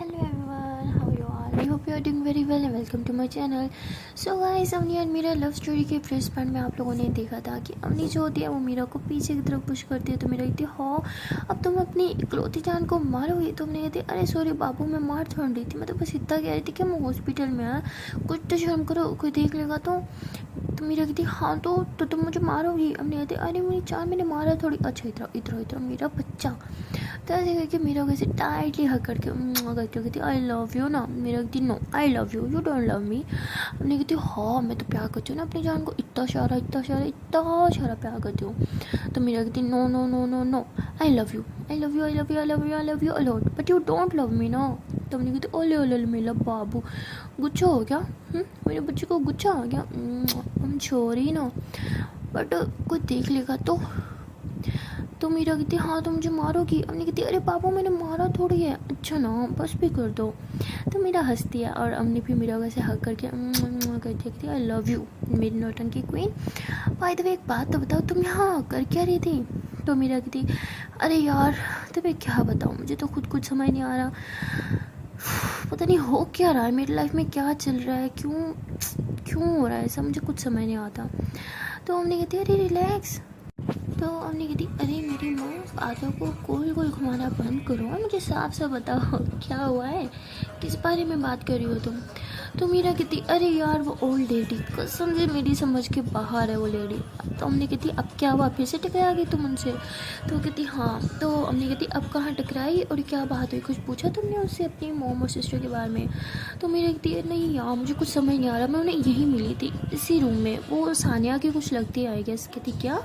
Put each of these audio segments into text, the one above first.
Hello everyone, how you all? I hope you are doing very well and welcome to my channel. So guys, Avani और Meera love story के first part में आप लोगों ने देखा था कि अवनी जो होती है वो मीरा को पीछे की तरफ पुश करती है। तो मीरा कहती है हाँ अब तुम अपनी इकलौती जान को मारोगी। तो हमने कहती अरे सॉरी बाबू, मैं मार छोड़ रही थी, मैं तो बस इतना कह रही थी कि मैं हॉस्पिटल में आया, कुछ तो शर्म करो, कोई देख लेगा तो मीरा कहती हाँ तो तुम मुझे मारोगी। हमने कहती अरे मेरी जान, मैंने मारा थोड़ी। अच्छा इधर इधर इधर मेरा बच्चा। तो ऐसे करके मीरा कैसे टाइटली हक करके कहती आई लव यू ना। मीरा कहती no I love you, you don't love me. हमने कहती हाँ मैं तो प्यार करती हूँ ना अपनी जान को, इतना सारा प्यार करती हूँ। तो मीरा कहती no no no no no I love you I love you I love you I love you I love you a lot but you don't love me ना। तो हमने कहती ओले ओले मेरा बाबू, गुच्छा हो गया, मेरे बच्चे को गुच्छा आ गया, हम छोड़ी ना, बट कोई देख लेगा तो मीरा कहती हाँ तो मुझे मारोगी। हमने कहती अरे पापा मैंने मारा थोड़ी है, अच्छा ना बस भी कर दो। तो मीरा हंसती है और हमने फिर मीरा वैसे हक करके कहती आई लव यू मेरी नौटंकी क्वीन। बाय द वे एक बात तो बताओ, तुम यहाँ कर क्या रही थी। तो मीरा कहती अरे यार तुम्हें क्या बताऊँ, मुझे तो खुद कुछ समझ नहीं आ रहा, पता नहीं हो क्या रहा है मेरी लाइफ में, क्या चल रहा है, क्यों हो रहा है ऐसा, मुझे कुछ समझ नहीं आता। तो हमने कहती अरे रिलैक्स। तो हमने कहती अरे मेरी माँ बातों को गोल गोल घुमाना बंद करो, मुझे साफ साफ बताओ क्या हुआ है, किस बारे में बात कर रही हो तुम। तो मीरा कहती अरे यार वो ओल्ड लेडी कसम से मेरी समझ के बाहर है वो लेडी। तो हमने कहती अब क्या हुआ, फिर से टकरा गई तुम उनसे। तो कहती हाँ। तो हमने कहती अब कहाँ टकराई और क्या बात हुई, कुछ पूछा तुमने उससे अपनी मॉम और सिस्टर के बारे में। तो मीरा कहती नहीं यार मुझे कुछ समझ नहीं आ रहा, मैं उन्हें यहीं मिली थी इसी रूम में, वो सानिया की कुछ लगती है आई गेस। कहती क्या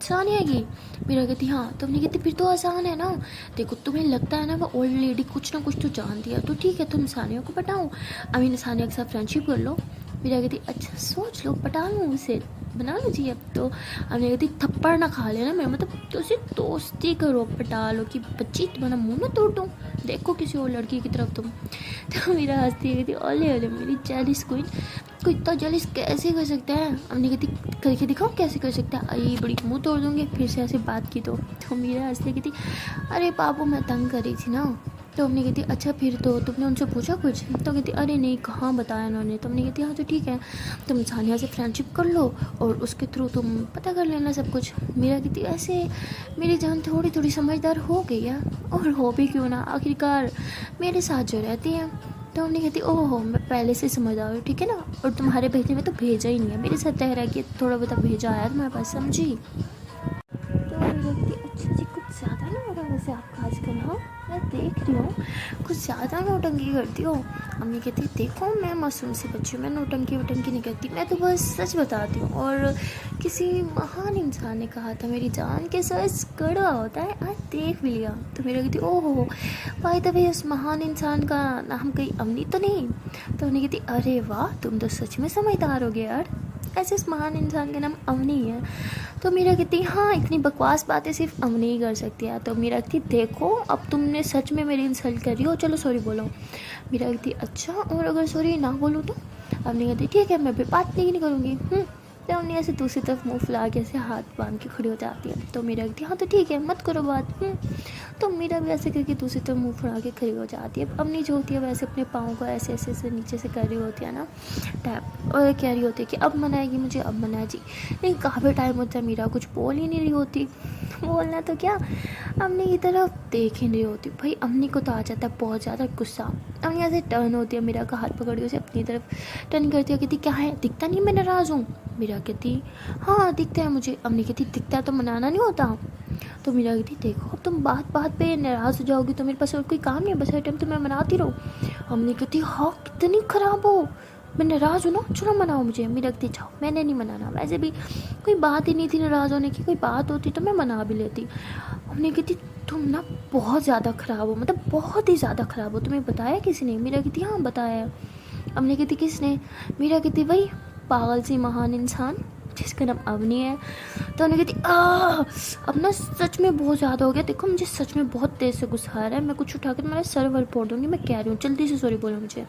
सानिया की। मीरा कहती हाँ। तो हमने कहती फिर तो आसान है ना, देखो तुम्हें लगता है ना वो ओल्ड लेडी कुछ ना कुछ तो जानती है, तो ठीक है तुम सानिया को पटाओ, सानिया के साथ फ्रेंडशिप कर लो। मीरा कहती अच्छा सोच लो, पटा लूँ उसे, बना लीजिए। अब तो हमने कहती थप्पड़ ना खा लेना, मैं मतलब तो उसे दोस्ती करो, पटा लो कि बच्ची तुम्हारा मुँह ना तोड़ दूँ, देखो किसी और लड़की की तरफ तुम। तो मीरा हंसती है कहती ओले ओले मेरी जेलिस क्वीन, कोई इतना जेलिस कैसे कर सकता है। हमने कहती करके दिखाओ कैसे कर सकता है, अरे बड़ी मुँह तोड़ दूँगी फिर से ऐसे बात की। तो मीरा हंसती कहती अरे बाबू मैं तंग कर रही थी ना। तो हमने कहती अच्छा फिर तो तुमने उनसे पूछा कुछ। तो कहती अरे नहीं कहाँ बताया उन्होंने। तो हमने कहती हाँ तो ठीक है तुम सानिया से फ्रेंडशिप कर लो और उसके थ्रू तुम पता कर लेना सब कुछ। मीरा कहती ऐसे मेरी जान थोड़ी समझदार हो गई है, और हो भी क्यों ना, आखिरकार मेरे साथ जो रहती है। तो हमने कहती ओहो मैं पहले से समझदार हूँ ठीक है ना, और तुम्हारे भेजने में तो भेजा ही नहीं है, मेरे साथ रह के थोड़ा बहुत भेजा आया तुम्हारे पास, समझी। तो मेरी कहती अच्छा जी कुछ ज़्यादा नहीं हो रहा वैसे आपका आजकल, हाँ मैं देख रही हूँ कुछ ज़्यादा नौटंकी करती हो। अम्मी कहती देखो मैं मासूम सी बच्ची हूँ, मैं नौटंकी वटंकी नहीं करती, मैं तो बस सच बताती हूँ। और किसी महान इंसान ने कहा था मेरी जान के सच कड़वा होता है, आज देख भी लिया। तो मेरा कहती ओहो भाई तभी उस महान इंसान का नाम कहीं अवनी तो नहीं। तो उन्हें कहती अरे वाह तुम तो सच में समझदार हो गए यार, ऐसे उस महान इंसान का नाम अवनी है। तो मीरा कहती हाँ इतनी बकवास बातें सिर्फ अवनी ही कर सकती है। तो मीरा कहती देखो अब तुमने सच में मेरी इंसल्ट कर रही हो, चलो सॉरी बोलो। मीरा कहती अच्छा और अगर सॉरी ना बोलूँ तो। अवनी कहती ठीक है मैं भी बात नहीं करूँगी। तो अवनी ऐसे दूसरी तरफ मुँह फुला के ऐसे हाथ बांध के खड़ी हो जाती है। तो मीरा कहती हाँ तो ठीक है मत करो बात। तो मीरा भी ऐसे करके दूसरी तरफ मुँह फुला के खड़ी हो जाती है। अवनी जो होती है वैसे अपने पाँव को ऐसे ऐसे ऐसे नीचे से कर रही होती है ना टैप, और कह रही होती है कि अब मनाएगी मुझे, अब मनाए जी। लेकिन काफ़ी टाइम होता है मीरा कुछ बोल ही नहीं रही होती, बोलना तो क्या अम्मी की तरफ देख ही नहीं होती। भाई अम्मी को तो आ जाता है बहुत ज़्यादा गुस्सा। अम्मी ऐसे टर्न होती है, मीरा का हाथ पकड़ के उसे अपनी तरफ टर्न करती है, कहती क्या है दिखता नहीं मैं नाराज़ हूँ। मीरा कहती हाँ दिखता है मुझे। अम्मी कहती दिखता है तो मनाना नहीं होता। तो मीरा कहती देखो अब तुम बात बात पे नाराज़ हो जाओगी तो मेरे पास और कोई काम नहीं है, बस हर टाइम तो मैं मनाती रहूँ। अम्मी कहती हाँ कितनी ख़राब हो, मैं नाराज़ हूँ ना, चलो मनाओ मुझे। अम्मी रखती जाओ मैंने नहीं मनाना, वैसे भी कोई बात ही नहीं थी नाराज़ होने की, कोई बात होती तो मैं मना भी लेती। हमने कहती तुम ना बहुत ज़्यादा ख़राब हो, मतलब बहुत ही ज़्यादा ख़राब हो, तुम्हें बताया किसी ने। मीरा कहती हाँ बताया। हमने कहती किसने। मीरा कहती वही पागल सी महान इंसान जिसका नाम अवनी है। तो उन्हें कहती अब ना सच में बहुत ज़्यादा हो गया, देखो मुझे सच में बहुत तेज़ से गुस्सा आ रहा है, मैं कुछ उठा कर तुम्हारा सर वर फोड़ दूँगी, मैं कह रही हूँ जल्दी से सॉरी बोलो मुझे।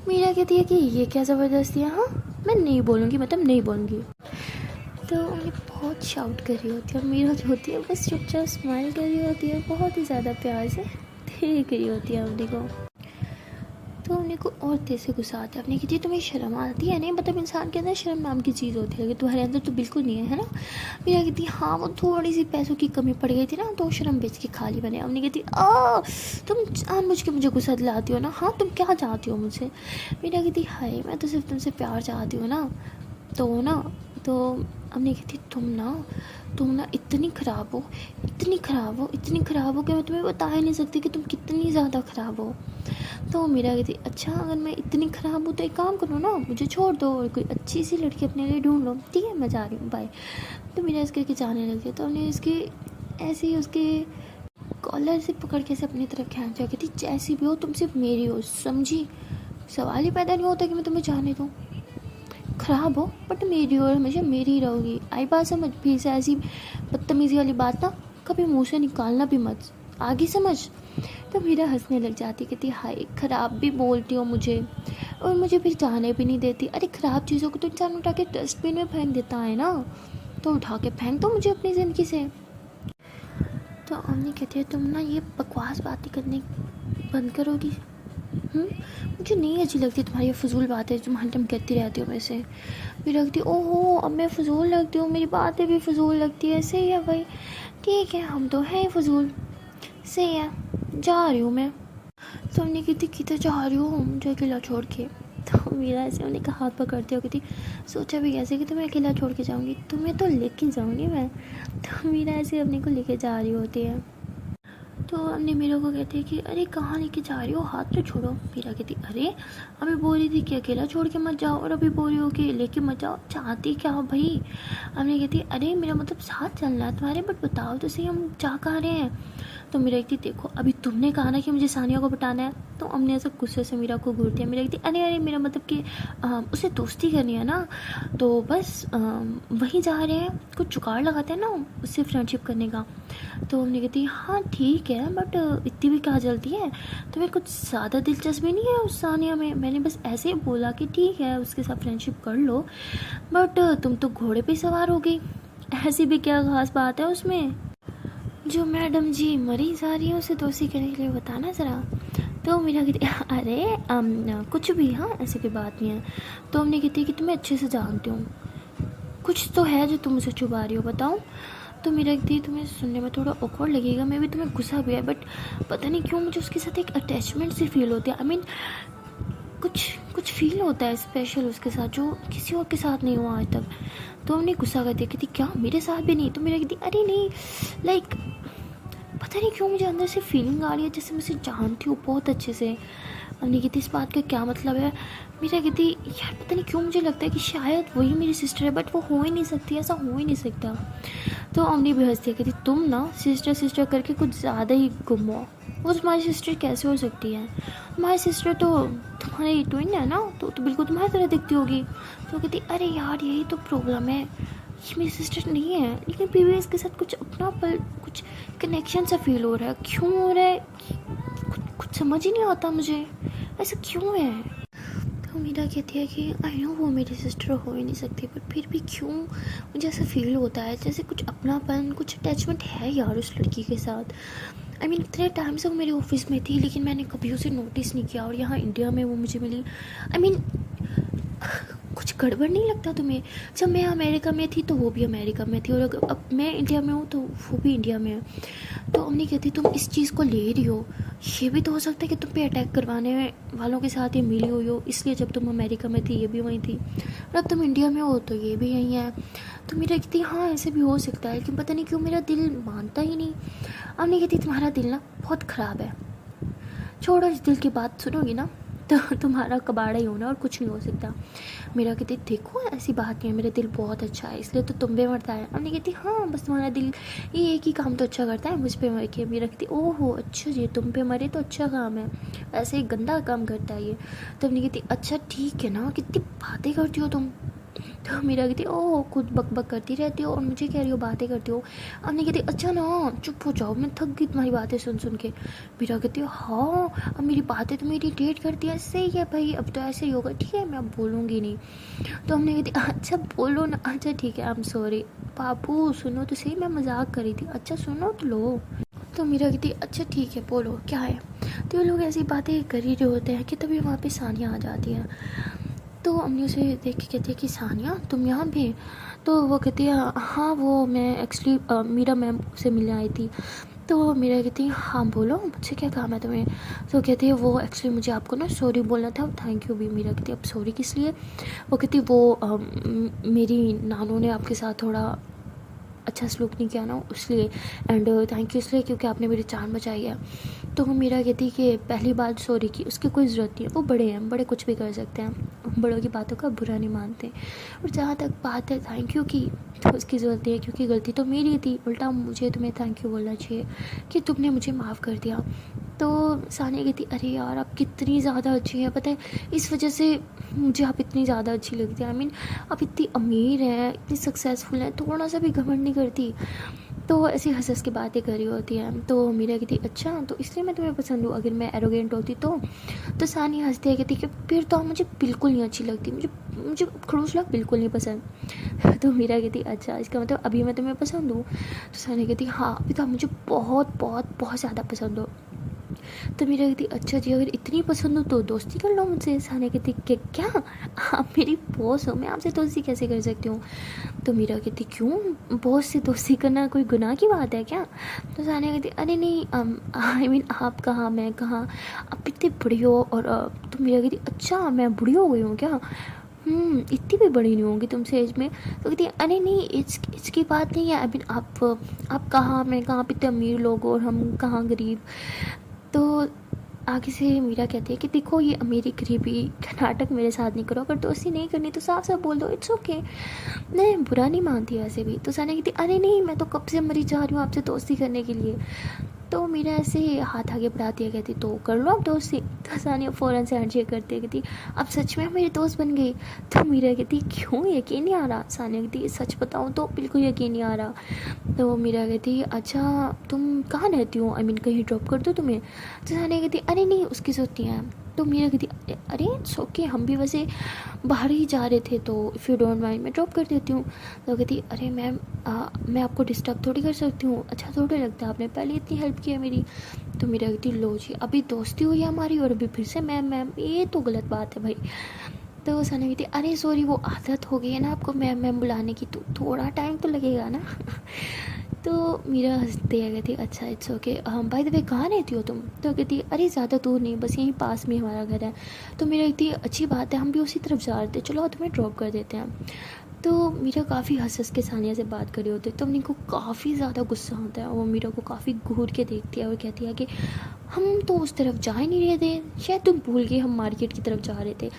मीरा कहती है कि ये क्या ज़बरदस्ती है, हाँ मैं नहीं बोलूँगी, मतलब नहीं बोलूँगी। तो उन्हें बहुत शाउट कर रही होती है, और मीरा जो होती है बस चुपचाप स्माइल कर रही होती है बहुत ही ज़्यादा प्यार से। देख रही होती है अवनी को। तो अवनी को और तेज से गुस्सा आता है। अवनी कहती है तुम्हें शर्म आती है नहीं, मतलब इंसान के अंदर शर्म नाम की चीज़ होती है, लेकिन तुम्हारे अंदर तो बिल्कुल नहीं है, है ना। मीरा कहती है हाँ वो थोड़ी सी पैसों की कमी पड़ गई थी ना, तो शर्म बेच के खाली बने। अवनी कहती तुम जानबूझ के मुझे गुस्सा दिलाती हो ना, हाँ तुम क्या चाहती हो मुझसे। मीरा कहती हाय मैं तो सिर्फ तुमसे प्यार चाहती हूँ ना। तो अवनी कहती तुम ना इतनी ख़राब हो, इतनी ख़राब हो, इतनी ख़राब हो कि मैं तुम्हें बता ही नहीं सकती कि तुम कितनी ज़्यादा ख़राब हो। तो मीरा कहती अच्छा अगर मैं इतनी ख़राब हूँ तो एक काम करो ना, मुझे छोड़ दो और कोई अच्छी सी लड़की अपने लिए ढूंढ लो, ठीक है मैं जा रही हूँ बाय। तो मीरा इसके के जाने लगी। तो हमने इसके ऐसे ही उसके कॉलर से पकड़ के से अपनी तरफ खींच दिया। कहती जैसी भी हो तुम सिर्फ मेरी हो, समझी। सवाल ही पैदा नहीं होता कि मैं तुम्हें जाने दूँ। ख़राब हो बट मेरी हो, हमेशा मेरी ही रहोगी। आई बात समझ। फिर से ऐसी बदतमीज़ी वाली बात ना कभी मुँह से निकालना भी मत, आगे समझ। तो मीरा हंसने लग जाती। कहती हाय ख़राब भी बोलती हो मुझे और मुझे फिर जाने भी नहीं देती। अरे ख़राब चीज़ों को तो इंसान उठा के डस्टबिन में फेंक देता है ना, तो उठा के फेंक दो मुझे अपनी ज़िंदगी से। तो अम्मी कहती है तुम ना ये बकवास बातें करने बंद करोगी। मुझे नहीं अच्छी लगती तुम्हारी ये फजूल बातें तुम हर टाइम कहती रहती हो। वैसे भी लगती ओहो अब मैं फ़जूल लगती हूँ, मेरी बातें भी फ़जूल लगती है। सही है भाई, ठीक है हम तो हैं फ़जूल, सही है जा रही हूँ मैं। तो हमने कहती किधर जा रही हो मुझे अकेला छोड़ के। तो मेरा ऐसे उन्हें का हाथ पकड़ते हो। कहती सोचा भी कैसे कि तुम्हें अकेला छोड़ के जाऊँगी, तुम्हें तो लेके जाऊँगी मैं। तो मेरा ऐसे अपने को लेके जा रही होती है। तो हमने मीरा को कहते हैं कि अरे कहाँ लेके जा रही हो, हाथ तो छोड़ो। मीरा कहती अरे अभी बोल रही थी कि अकेला छोड़ के मत जाओ और अभी बोल रही हो कि लेके मत जाओ, चाहती क्या हो भाई। हमने कहती अरे मेरा मतलब साथ चलना है तुम्हारे, बट बताओ तो सही हम जा कहाँ रहे हैं। तो मीरा कहती देखो अभी तुमने कहा ना कि मुझे सानिया को पटाना है, तो हमने ऐसा गुस्से से मीरा को घूरती है। मीरा कहती अरे मेरा मतलब कि उसे दोस्ती करनी है ना, तो बस वहीं जा रहे हैं, कुछ जुगाड़ लगाते हैं ना उससे फ्रेंडशिप करने का। तो हमने कहती हाँ ठीक है बट इतनी भी क्या जल्दी है, तुम्हें कुछ ज़्यादा दिलचस्पी नहीं है उस सानिया में। मैंने बस ऐसे ही बोला कि ठीक है उसके साथ फ्रेंडशिप कर लो, बट तुम तो घोड़े पे सवार हो गई, ऐसी भी क्या खास बात है उसमें जो मैडम जी मरी जा रही है उसे दोस्ती करने के लिए, बताना ज़रा। तो मेरा कहती अरे कुछ भी, हाँ ऐसी कोई बात नहीं है। तो हमने कहती कि तुम्हें अच्छे से जानती हूँ, कुछ तो है जो तुम मुझे छुपा रही हो, बताओ। तो मेरा कहती तुम्हें सुनने में थोड़ा ऑकवर्ड लगेगा, मैं भी तुम्हें गुस्सा भी है, बट पता नहीं क्यों मुझे उसके साथ एक अटैचमेंट सी फील होती है। आई मीन कुछ फील होता है स्पेशल उसके साथ जो किसी और के साथ नहीं हुआ आज तक। तो हमने गुस्सा कर दिया। कहती क्या मेरे साथ भी नहीं। तो मेरा कहती अरे नहीं लाइक पता नहीं क्यों मुझे अंदर से फीलिंग आ रही है जैसे मैं उसे जानती हूँ बहुत अच्छे से। हमने कहती इस बात का क्या मतलब है। मेरा कहती यार पता नहीं क्यों मुझे लगता है कि शायद वही मेरी सिस्टर है, बट वो हो ही नहीं सकती, ऐसा हो ही नहीं सकता। तो अमनी भी हंसती है। कहती तुम ना सिस्टर करके कुछ ज़्यादा ही गुम हो, वो तुम्हारी सिस्टर कैसे हो सकती है, तुम्हारी सिस्टर तो तुम्हारी ट्विन है ना, तो बिल्कुल तुम्हारी तरह दिखती होगी। तो कहती अरे यार यही तो प्रॉब्लम है, ये मेरी सिस्टर नहीं है लेकिन फिर भी इसके साथ कुछ अपना पल कुछ कनेक्शन सा फील हो रहा है। क्यों हो रहा है कुछ समझ ही नहीं आता मुझे, ऐसा क्यों है। तो मीरा कहती है कि आई नो वो मेरी सिस्टर हो ही नहीं सकती, पर फिर भी क्यों मुझे ऐसा फील होता है जैसे कुछ अपनापन कुछ अटैचमेंट है यार उस लड़की के साथ। आई मीन इतने टाइम से वो मेरे ऑफिस में थी लेकिन मैंने कभी उसे नोटिस नहीं किया, और यहाँ इंडिया में वो मुझे मिली। आई मीन कुछ गड़बड़ नहीं लगता तुम्हें। जब मैं अमेरिका में थी तो वो भी अमेरिका में थी, और अब मैं इंडिया में हूँ तो वो भी इंडिया में है। तो अम्मी कहती तुम इस चीज़ को ले रही हो, ये भी तो हो सकता है कि तुम पे अटैक करवाने वालों के साथ ये मिली हुई हो, इसलिए जब तुम अमेरिका में थी ये भी वहीं थी, और अब तुम इंडिया में हो तो ये भी यहीं है। तो मेरा कहती हाँ ऐसे भी हो सकता है, लेकिन पता नहीं क्यों मेरा दिल मानता ही नहीं। अम्मी कहती तुम्हारा दिल ना बहुत ख़राब है, छोड़ो इस दिल की बात, सुनोगी ना तो तुम्हारा कबाड़ा ही होना और कुछ नहीं हो सकता। मेरा कहती देखो ऐसी बात नहीं है, मेरा दिल बहुत अच्छा है इसलिए तो तुम पे मरता है। हमने कहती हाँ बस तुम्हारा दिल ये एक ही काम तो अच्छा करता है, मुझ पे मर के। मेरा कहती ओहो अच्छा जी तुम पे मरे तो अच्छा काम है, ऐसे ही गंदा काम करता है ये। तो हमने कहती अच्छा ठीक है ना, कितनी बातें करती हो तुम। तो मेरा कहती ओह खुद बक बक करती रहती हो और मुझे कह रही हो बातें करती हो। हमने कहती अच्छा ना चुप हो जाओ, मैं थक गई तुम्हारी बातें सुन सुन के। मेरा कहती हो हाँ अब मेरी बातें तो मेरी इरिटेट करती है, सही है भाई अब तो ऐसे ही होगा, ठीक है मैं अब बोलूँगी नहीं। तो हमने कहती अच्छा बोलो ना, अच्छा ठीक है आई एम सॉरी। बाबू सुनो तो सही, मैं मजाक कर रही थी, अच्छा सुनो तो लो। तो मीरा कहती अच्छा ठीक है बोलो क्या है। तो ये लोग ऐसी बातें कर ही रहे होते हैं कि तभी वहाँ पे सानिया आ जाती है। तो अम्मी उसे देख के कहती है कि सानिया तुम यहाँ पे। तो वो कहती है हाँ वो मैं एक्चुअली मीरा मैम से मिलने आई थी। तो मीरा कहती है हाँ बोलो मुझसे क्या काम है तुम्हें। तो कहती है वो एक्चुअली मुझे आपको ना सॉरी बोलना था। थैंक यू भी। मीरा कहती है अब सॉरी किस लिए। वो कहती है वो मेरी नानू ने आपके साथ थोड़ा अच्छा सलूक नहीं किया ना इसलिए, एंड थैंक यू इसलिए क्योंकि आपने मेरी जान बचाई है। तो मीरा कहती कि पहली बात सॉरी की उसकी कोई ज़रूरत नहीं है, वो बड़े हैं, बड़े कुछ भी कर सकते हैं, बड़ों की बातों का बुरा नहीं मानते। और जहाँ तक बात है थैंक यू की, तो उसकी ज़रूरत नहीं है क्योंकि गलती तो मेरी थी, उल्टा मुझे तुम्हें थैंक यू बोलना चाहिए कि तुमने मुझे माफ़ कर दिया। तो सानिया कहती अरे यार आप कितनी ज़्यादा अच्छी हैं, पता है इस वजह से मुझे आप इतनी ज़्यादा अच्छी लगती है। आई मीन आप इतनी अमीर हैं, इतनी सक्सेसफुल हैं, थोड़ा सा भी घमंड नहीं करती। तो ऐसी हंस हंस की बातें कर रही होती हैं। तो मीरा कहती अच्छा तो इसलिए मैं तुम्हें पसंद हूँ, अगर मैं एरोगेंट होती तो सानिया हंसती है कहती कि फिर तो आप मुझे बिल्कुल नहीं अच्छी लगती, मुझे मुझे खड़ूस लोग बिल्कुल नहीं पसंद। तो मीरा कहती अच्छा इसका मतलब अभी मैं तुम्हें पसंद हूँ। तो सानिया कहती हाँ अभी तो आप मुझे बहुत बहुत बहुत ज़्यादा पसंद हो। तो मीरा कहती अच्छा जी अगर इतनी पसंद हो तो दोस्ती कर लो मुझसे। सानिया कहती कि क्या आप मेरी बॉस हो, मैं आपसे दोस्ती कैसे कर सकती हूँ। तो मीरा कहती क्यों, बॉस से दोस्ती करना कोई गुनाह की बात है क्या। तो सानिया कहती अरे नहीं आई मीन आप कहाँ मैं कहाँ, आप इतनी बड़ी हो। और तो मीरा कहती अच्छा मैं बुढ़ी हो गई हूँ क्या, इतनी भी बड़ी नहीं होंगी तुमसे एज में। तो कहती अरे नहीं एज की बात नहीं है, आई मीन आप कहाँ मैं कहाँ, इतने अमीर लोग और हम कहाँ गरीब। तो आगे से मीरा कहती है कि देखो ये अमीरी गरीबी का नाटक मेरे साथ नहीं करो, अगर दोस्ती नहीं करनी तो साफ साफ बोल दो, इट्स ओके, मैं बुरा नहीं मानती ऐसे भी। तो सानिया कहती अरे नहीं मैं तो कब से मरी जा रही हूँ आपसे दोस्ती करने के लिए। तो मीरा ऐसे हाथ आगे बढ़ाती है कहती तो कर लो आप दोस्ती। तो सानिया फ़ौरन से हैंडशेक करती है कहती अब सच में मेरी दोस्त बन गई। तो मीरा कहती क्यों यकीन नहीं आ रहा। सानिया कहती सच बताऊँ तो बिल्कुल यकीन नहीं आ रहा। तो मीरा कहती अच्छा तुम कहाँ रहती हो, आई मीन कहीं ड्रॉप कर दो तुम्हें। तो सानिया कहती अरे नहीं उसकी ज़रूरत नहीं है। तो मीरा कहती अरे इट्स ओके हम भी वैसे बाहर ही जा रहे थे तो इफ़ यू डोंट माइंड मैं ड्रॉप कर देती हूँ। तो कहती अरे मैम मैं आपको डिस्टर्ब थोड़ी कर सकती हूँ, अच्छा थोड़ी लगता है आपने पहले इतनी हेल्प की है मेरी। तो मीरा कहती लो जी अभी दोस्ती हुई है हमारी और अभी फिर से मैम ये तो गलत बात है भाई। तो सानिया कहती अरे सॉरी वो आदत हो गई है ना आपको मैम बुलाने की, तो थोड़ा टाइम तो लगेगा ना। तो मीरा हंसते है कहती अच्छा it's okay by the way कहाँ रहती हो तुम। तो कहती अरे ज़्यादा दूर नहीं बस यहीं पास में हमारा घर है। तो मीरा कहती अच्छी बात है हम भी उसी तरफ जा रहे थे, चलो तुम्हें ड्रॉप कर देते हैं। तो मीरा काफ़ी हंस हंस के सानिया से बात कर रही होती है। तो उनको काफ़ी ज़्यादा गुस्सा होता है, वो मीरा को काफ़ी घूर के देखती है और कहती है कि हम तो उस तरफ जा ही नहीं रहे थे, शायद तुम भूल गए हम मार्केट की तरफ जा रहे थे।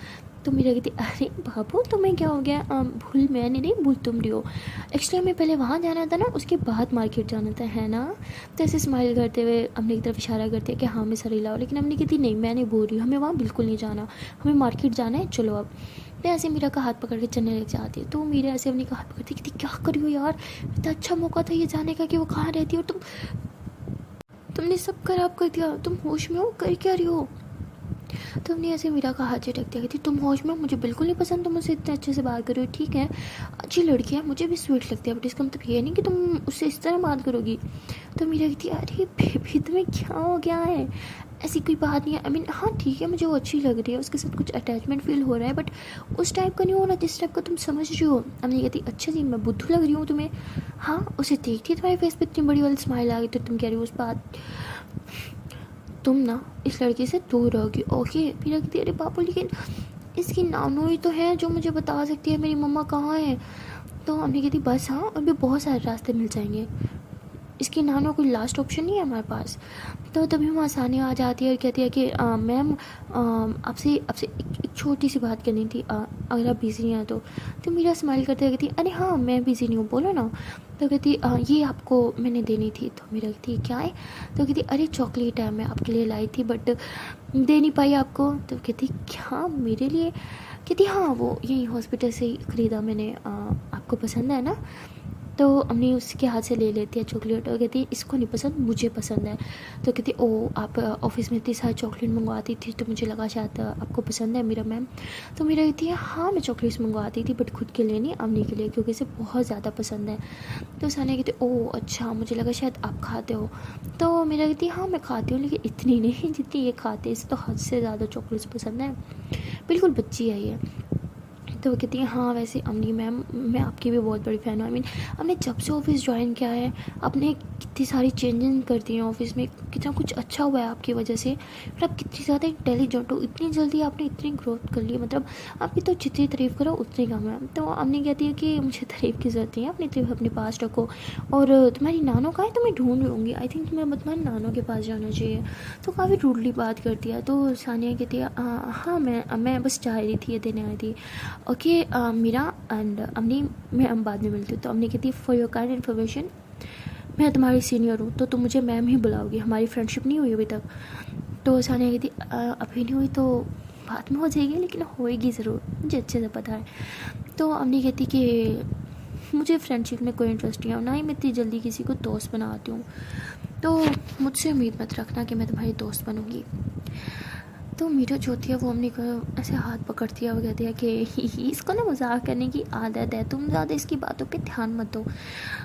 तो मीरा कहती अरे बाबू तुम्हें क्या हो गया, भूल मैंने नहीं भूल तुम रही हो, एक्चुअली हमें पहले वहाँ जाना था ना उसके बाद मार्केट जाना था है ना। तो ऐसे स्माइल करते हुए अपने की तरफ इशारा करते हैं कि हाँ मैं सरी लाओ, लेकिन हमने कहती नहीं मैं नहीं बोल रही हूँ, हमें वहाँ बिल्कुल नहीं जाना, हमें मार्केट जाना है चलो अब। तो ऐसे मीरा का हाथ पकड़ के चलने लग जाती है। तो मीरा ऐसे अपने का हाथ पकड़ती कहती क्या करी हो यार, इतना अच्छा मौका था ये जाने का कि वो कहाँ रहती है और तुमने सब खराब कर दिया, तुम होश में हो कर क्या रही हो। तो हमने ऐसे मीरा का हाथ झटक दिया कहती तुम होश में, मुझे बिल्कुल नहीं पसंद, तुम मुझसे इतने अच्छे से बात करो ठीक है, अच्छी लड़की है मुझे भी स्वीट लगती है, बट इसका मतलब ये नहीं कि तुम उससे इस तरह बात करोगी। तो मीरा कहती अरे बेबी तुम्हें क्या हो गया है, ऐसी कोई बात नहीं है, आई मीन हाँ ठीक है मुझे वो अच्छी लग रही है, उसके साथ कुछ अटैचमेंट फील हो रहा है, बट उस टाइप का नहीं हो रहा जिस टाइप का तुम समझ रही हो। हमने कहती अच्छा जी मैं बुद्धू लग रही हूँ तुम्हें, हाँ उसे देखती तुम्हारे फेस पे इतनी बड़ी वाली स्माइल आ गई तो तुम कह रही हो उस बात, तुम ना इस लड़की से दूर रहोगी ओके। मीरा कहती अरे बापू लेकिन इसकी नानू ही तो है जो मुझे बता सकती है मेरी मम्मा कहाँ है। तो हमने कहती बस हाँ और भी बहुत सारे रास्ते मिल जाएंगे, इसकी नानू कोई लास्ट ऑप्शन नहीं है हमारे पास। तो तभी वहाँ सानिया आ जाती है और कहती है कि मैम आपसे आपसे एक छोटी सी बात करनी थी, अगर आप बिज़ी नहीं हैं तो मीरा स्माइल करते हुए कहती अरे हाँ मैं बिज़ी नहीं हूँ बोलो ना। तो कहती ये आपको मैंने देनी थी। तो मीरा कहती क्या है। तो कहती अरे चॉकलेट है मैं आपके लिए लाई थी बट दे नहीं पाई आपको। तो कहती क्या मेरे लिए। कहती हाँ वो यहीं हॉस्पिटल से ही ख़रीदा मैंने, आपको पसंद है ना। तो अम्मी उसके हाथ से ले लेती है चॉकलेट और कहती है इसको नहीं पसंद, मुझे पसंद है। तो कहती है ओ आप ऑफिस में इतनी सारी चॉकलेट मंगवाती थी तो मुझे लगा शायद आपको पसंद है मेरा मैम। तो मेरा कहती है हाँ मैं चॉकलेट्स मंगवाती थी बट खुद के लिए नहीं, अम्मी के लिए, क्योंकि इसे बहुत ज़्यादा पसंद है। तो सानिया कहती है ओ अच्छा, मुझे लगा शायद आप खाते हो। तो मेरा कहती है हाँ मैं खाती हूँ लेकिन इतनी नहीं जितनी ये खाते, इसे तो हद से ज़्यादा चॉकलेट्स पसंद है, बिल्कुल बच्ची है ये। तो वो कहती है हाँ वैसे अम्मी मैम मैं आपकी भी बहुत बड़ी फ़ैन हूँ। आई मीन आपने जब से ऑफिस ज्वाइन किया है आपने कितनी सारी चेंजेस कर दी हैं ऑफिस में, कितना कुछ अच्छा हुआ है आपकी वजह से, फिर आप कितनी ज़्यादा इंटेलिजेंट हो, इतनी जल्दी आपने इतनी ग्रोथ कर ली, मतलब आपकी तो जितनी तारीफ़ करो उतनी कम है। तो अम्मी कहती है कि मुझे तारीफ़ की ज़रूरत नहीं है, अपनी तारीफ़ अपने पास रखो, और तुम्हारी नानो का है तो मैं ढूंढ लूँगी, आई थिंक तुम्हें तुम्हारी नानो के पास जाना चाहिए। तो काफ़ी रूडली बात करती है। तो सानिया कहती है हाँ मैं बस जा रही थी, ये देने आई थी। ओके मीरा एंड अमनी मैं बाद में मिलती हूँ। तो अमनी कहती है फॉर योर काइंड इन्फॉर्मेशन मैं तुम्हारी सीनियर हूँ तो तुम मुझे मैम ही बुलाओगी, हमारी फ्रेंडशिप नहीं हुई अभी तक। तो सानिया कहती अभी नहीं हुई तो बाद में हो जाएगी लेकिन होएगी ज़रूर, मुझे अच्छे से पता है। तो अमनी कहती कि मुझे फ्रेंडशिप में कोई इंटरेस्ट नहीं है, ना ही मैं इतनी जल्दी किसी को दोस्त बनाती हूँ, तो मुझसे उम्मीद मत रखना कि मैं तुम्हारी दोस्त बनूँगी। तो मीरा जो होती है वो अम्मी को ऐसे हाथ पकड़ती है और कहती है कि इसको ना मजाक करने की आदत है, तुम ज़्यादा इसकी बातों पे ध्यान मत दो।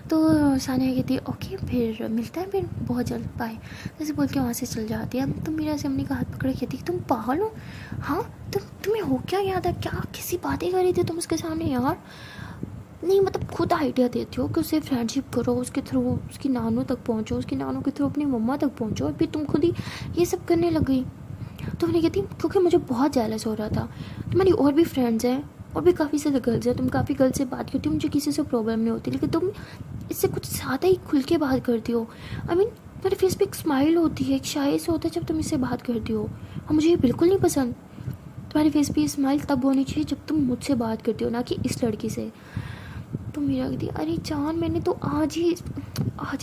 तो सानिया कहती है ओके फिर मिलता है फिर बहुत जल्द, बाय, जैसे बोल के वहाँ से चल जाती है। तो मीरा से अम्मी का हाथ पकड़ कहती है तुम पागल हो, हाँ तुम्हें हो क्या याद है, क्या किसी बातें कर रही थी तुम उसके सामने यार, नहीं मतलब खुद आइडिया देती हो कि उससे फ्रेंडशिप करो, उसके थ्रू उसकी नानों तक पहुँचो, उसकी नानों के थ्रू अपनी मम्मा तक पहुँचो, और फिर तुम खुद ही ये सब करने लग गई। तो मैंने कहती क्योंकि मुझे बहुत जेलस हो रहा था, तुम्हारी और भी फ्रेंड्स हैं और भी काफ़ी सारे गर्ल्स हैं, तुम काफ़ी गर्ल्स से बात करती हो, मुझे किसी से प्रॉब्लम नहीं होती, लेकिन तुम इससे कुछ ज़्यादा ही खुल के बात करती हो। आई मीन तुम्हारे फेस पे एक स्माइल होती है, एक शाय से होता है जब तुम इससे बात करती हो, और मुझे ये बिल्कुल नहीं पसंद। तुम्हारे फेस पे ये स्माइल तब होनी चाहिए जब तुम मुझसे बात करती हो, ना कि इस लड़की से। तो मीरा कहती अरे जान मैंने तो आज ही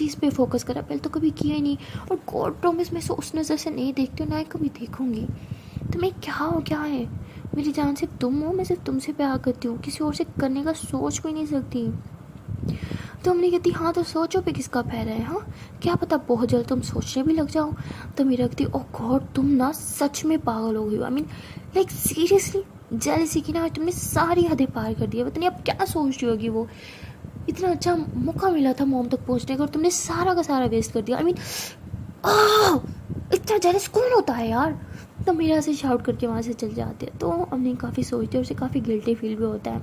इस पे फोकस करा, पहले तो कभी किया ही नहीं, और गॉड प्रॉमिस मैं उस नज़र से नहीं देखती हूँ, ना ही कभी देखूंगी। तो मैं क्या हो, क्या है मेरी जान, सिर्फ तुम हो, मैं सिर्फ तुमसे प्यार करती हूँ, किसी और से करने का सोच भी नहीं सकती। तो हमने कहती हाँ तो सोचो पे किसका पैर है, हाँ क्या पता बहुत जल्द तुम सोचने भी लग जाओ। तो मेरी कहती ओ गॉड तुम ना सच में पागल हो गई हो, I mean like seriously jealousy की ना तुमने सारी हदें पार कर दी है, पता नहीं अब क्या सोच रही होगी वो, इतना अच्छा मौका मिला था मॉम तक पहुंचने का और तुमने सारा का सारा वेस्ट कर दिया। आई मीन इतना जेलस कौन होता है यार। तो मेरा से शाउट करके वहाँ से चल जाते हैं। तो अम्मी काफ़ी सोचती है और उसे काफ़ी गिल्टी फील भी होता है।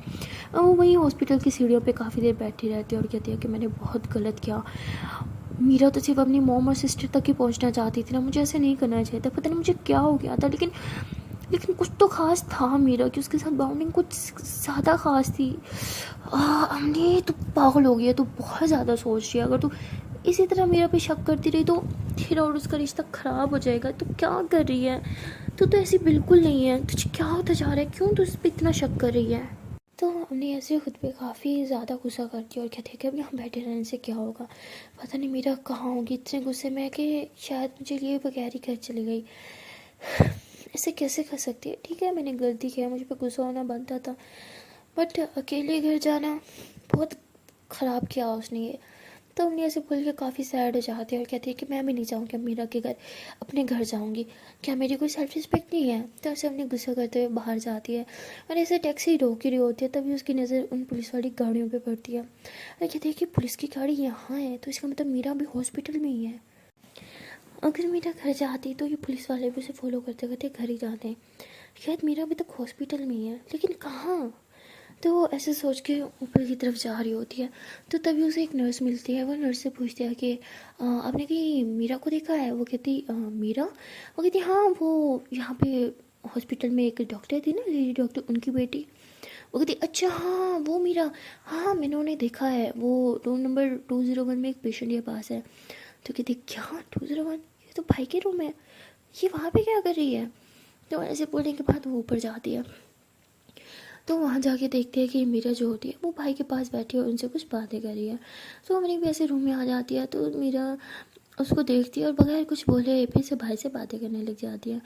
वो वहीं हॉस्पिटल की सीढ़ियों पे काफ़ी देर बैठी रहती है और कहती है कि मैंने बहुत गलत किया, मीरा तो सिर्फ अपनी मॉम और सिस्टर तक ही पहुंचना चाहती थी ना, मुझे ऐसे नहीं करना चाहिए था, पता नहीं मुझे क्या हो गया था, लेकिन कुछ तो ख़ास था मीरा की, उसके साथ बाउंडिंग कुछ ज़्यादा ख़ास थी। अम्मी तू पागल हो गई है, तू बहुत ज़्यादा सोच रही है, अगर तू इसी तरह मेरा पे शक करती रही तो तेरा और उसका रिश्ता ख़राब हो जाएगा। तू क्या कर रही है, तू तो ऐसी बिल्कुल नहीं है, तुझे क्या होता जा रहा है, क्यों तू इस पर इतना शक कर रही है। तो हमने ऐसे खुद पे काफ़ी ज़्यादा गुस्सा करती और कहते कि अब यहाँ बैठे रहने से क्या होगा, पता नहीं मेरा कहाँ होगी, इतने गुस्से में कि शायद मुझे लिए बगैर ही घर चली गई। ऐसे कैसे कर सकती है, ठीक है मैंने गलती किया, मुझे पे गुस्सा होना बनता था, बट अकेले घर जाना बहुत ख़राब किया उसने ये। तो हमने ऐसे बोल के काफ़ी सैड हो जाती है और कहती है कि मैं भी नहीं जाऊँगी अब मीरा के घर, अपने घर जाऊँगी, क्या मेरी कोई सेल्फ रिस्पेक्ट नहीं है। तो ऐसे हमने गुस्सा करते हुए बाहर जाती है और ऐसे टैक्सी रोक ही रही होती है, तभी उसकी नज़र उन पुलिस वाली गाड़ियों पे पड़ती है और कहती है कि पुलिस की गाड़ी यहाँ है तो इसका मतलब मीरा भी हॉस्पिटल में ही है। अगर मीरा घर जाती तो ये पुलिस वाले भी उसे फॉलो करते करते घर ही जाते हैं, शायद मीरा अभी तक हॉस्पिटल में ही है, लेकिन कहाँ। तो वो ऐसे सोच के ऊपर की तरफ जा रही होती है तो तभी उसे एक नर्स मिलती है। वो नर्स से पूछती है कि आपने कहीं मीरा को देखा है। वो कहती मीरा, वो कहती हाँ वो यहाँ पे हॉस्पिटल में एक डॉक्टर थी ना, लेडी डॉक्टर, उनकी बेटी। वो कहती अच्छा हाँ वो मीरा, हाँ मैंने उन्हें देखा है, वो रूम नंबर 201 में एक पेशेंट के पास है। तो कहती क्या 201, ये तो भाई के रूम है, ये वहाँ पे क्या कर रही है। तो ऐसे बोलने के बाद वो ऊपर जाती है तो वहाँ जाके देखते हैं कि मीरा जो होती है वो भाई के पास बैठी है और उनसे कुछ बातें कर रही है। तो अमरी भी ऐसे रूम में आ जाती है तो मीरा उसको देखती है और बगैर कुछ बोले फिर से भाई से बातें करने लग जाती है।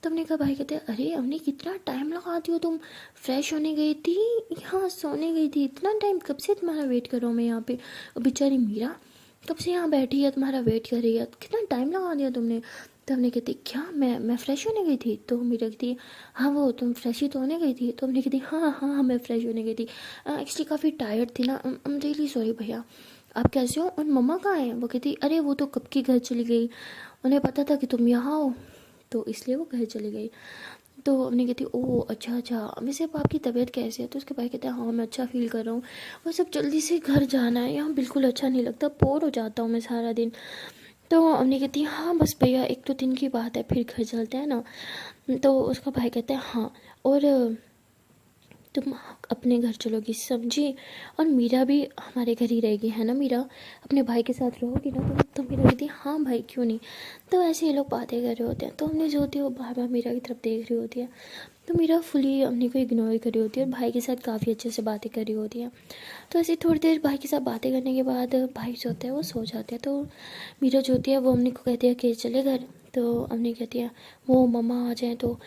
तो हमने कहा, भाई कहते हैं, अरे हमने कितना टाइम लगाती हो तुम, फ्रेश होने गई थी, यहाँ सोने गई थी, इतना टाइम कब से तुम्हारा वेट कर रहा हूँ मैं यहाँ पे। और बेचारी मीरा कब से यहाँ बैठी है, तुम्हारा वेट कर रही है, कितना टाइम लगा दिया तुमने। तो हमने कहती, क्या मैं फ्रेश होने गई थी। तो मीरा कहती, हाँ वो तुम फ्रेश ही तो होने गई थी। तो हमने कहती, हाँ मैं फ्रेश होने गई थी, एक्चुअली काफ़ी टायर्ड थी ना, आई एम रियली सॉरी भैया। आप कैसे हो और मम्मा कहाँ हैं। वो कहती, अरे वो तो कब की घर चली गई, उन्हें पता था कि तुम यहाँ हो तो इसलिए वो घर चली गई। तो हमने कहती, ओह अच्छा, वैसे अब आपकी तबीयत कैसी है। तो उसके भाई कहते हैं, हाँ मैं अच्छा फील कर रहा हूँ, बस अब जल्दी से घर जाना है, यहाँ बिल्कुल अच्छा नहीं लगता, बोर हो जाता हूँ मैं सारा दिन। तो हमने कहती, हाँ बस भैया 1-2 दिन की बात है, फिर घर चलते हैं ना। तो उसका भाई कहता है, हाँ और तुम अपने घर चलोगी समझी, और मीरा भी हमारे घर ही रहेगी, है ना मीरा, अपने भाई के साथ रहोगी ना। तो मीरा कहती, हाँ भाई क्यों नहीं। तो ऐसे ये लोग बातें कर रहे होते हैं। तो हमने जो होती है वो बार बार मीरा की तरफ देख रही होती है। तो मीरा फुली हमने को इग्नोर कर रही होती है और भाई के साथ काफ़ी अच्छे से बातें कर रही होती है। तो ऐसे थोड़ी देर भाई के साथ बातें करने के बाद भाई जो होता है वो सो जाते हैं। तो मीरा जो होती है वो हमने को कहती है कि चले घर। तो हमने कहती है वो मम्मा आ जाएँ। तो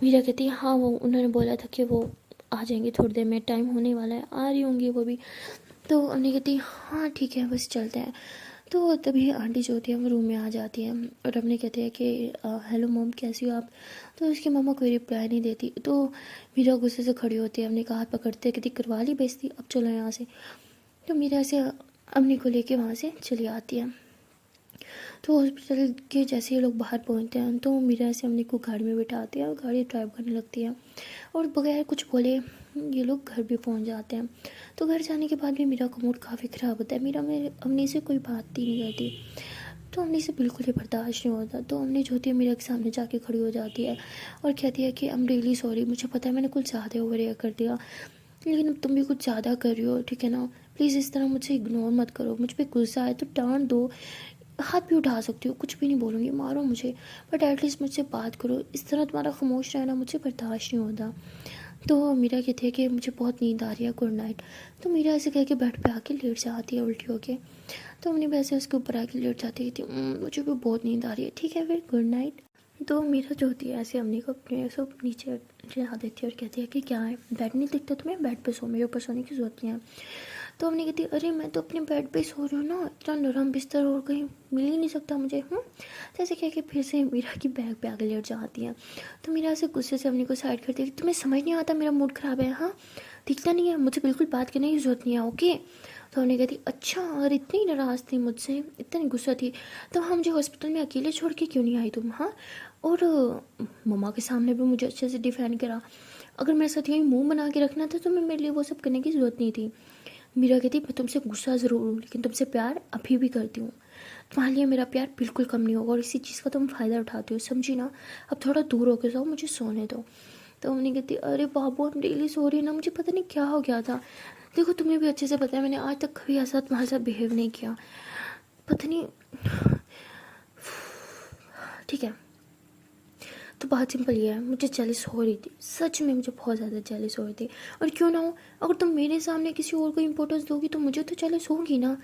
मीरा कहती है, हाँ वो उन्होंने बोला था कि वो आ जाएंगे थोड़ी देर में, टाइम होने वाला है, आ रही होंगी वो भी। तो हमने कहती, हाँ ठीक है बस चलते हैं। तो तभी आंटी जो होती है वो रूम में आ जाती है और हमने कहते हैं कि हेलो मॉम कैसी हो आप। तो उसकी मम्मा कोई रिप्लाई नहीं देती। तो मीरा गुस्से से खड़ी होती है, हमने कहा हाथ पकड़ते कहती, करवा ली बेइज्जती, अब चलो यहाँ से। तो मीरा से अम्मी को लेके वहाँ से चली आती है। तो हॉस्पिटल के जैसे ये लोग बाहर पहुंचते हैं तो मीरा से हमने को गाड़ी में बिठाते हैं और गाड़ी ड्राइव करने लगती है और बगैर कुछ बोले ये लोग घर भी पहुंच जाते हैं। तो घर जाने के बाद भी मीरा का मूड काफ़ी ख़राब होता है। मीरा मेरे अम्मी से कोई बात ही नहीं करती। तो अम्मी से बिल्कुल ही बर्दाश्त नहीं होता। तो अम्मी जो होती है मीरा के सामने जाके खड़ी हो जाती है और कहती है कि आई एम रियली सॉरी, मुझे पता है मैंने कुछ ज़्यादा ओवर रिएक्ट कर दिया, लेकिन अब तुम भी कुछ ज़्यादा कर रही हो, ठीक है ना। प्लीज़ इस तरह मुझे इग्नोर मत करो, मुझ पर गुस्सा आए तो डांट दो, हाथ भी उठा सकती हो, कुछ भी नहीं बोलूँगी, मारो मुझे, बट एटलीस्ट मुझसे बात करो। इस तरह तुम्हारा खामोश रहना मुझे बर्दाश्त नहीं होता। तो मीरा कहती है कि मुझे बहुत नींद आ रही है, गुड नाइट। तो मीरा ऐसे कह के बेड पे आके लेट जाती है उल्टी होके। तो हमने वैसे उसके ऊपर आके लेट जाती थी, मुझे भी बहुत नींद आ रही है, ठीक है फिर गुड नाइट। तो मीरा जो होती है ऐसे अम्मी को अपने सब नीचे चढ़ा देती है और कहती है कि क्या है, बेड नहीं दिखता तुम्हें, बेड पे सो, मेरे ऊपर सोने की जरूरत नहीं है। तो हमने कहती, अरे मैं तो अपने बेड पे सो रही हूँ ना, इतना नरम बिस्तर और कहीं मिल ही नहीं सकता मुझे। जैसे कह के फिर से मीरा की बैग पे आगे लेट जाती है। तो मीरा से गुस्से से अपने को साइड करती है, तुम्हें समझ नहीं आता मेरा मूड ख़राब है, हाँ दिखता नहीं है, मुझे बिल्कुल बात करने की ज़रूरत नहीं है, ओके। तो हमने कहती, अच्छा और इतनी नाराज़ थी मुझसे, इतनी गुस्सा थी, तो हम मुझे हॉस्पिटल में अकेले छोड़ के क्यों नहीं आई तुम, हाँ। और मम्मा के सामने भी मुझे अच्छे से डिफेंड करा, अगर मेरे साथ यही मुंह बना के रखना था तो मैं मेरे लिए वो सब करने की ज़रूरत नहीं थी। मीरा कहती, मैं तुमसे गुस्सा ज़रूर हूँ लेकिन तुमसे प्यार अभी भी करती हूँ, तुम्हारे लिए मेरा प्यार बिल्कुल कम नहीं होगा और इसी चीज़ का तुम फ़ायदा उठाती हो, समझी ना। अब थोड़ा दूर होकर जाओ, मुझे सोने दो। तो हमने कहती, अरे बाबू हम डेली सो रही ना, मुझे पता नहीं क्या हो गया था, देखो तुम्हें भी अच्छे से पता है मैंने आज तक कभी ऐसा तुम्हारे साथ बिहेव नहीं किया, पता नहीं। ठीक है, तो बात सिंपल ये है, मुझे जेलिस हो रही थी, सच में मुझे बहुत ज़्यादा जेलिस हो रही थी। और क्यों ना हो, अगर तुम मेरे सामने किसी और को इंपॉर्टेंस दोगी तो मुझे तो जेलिस होगी ना।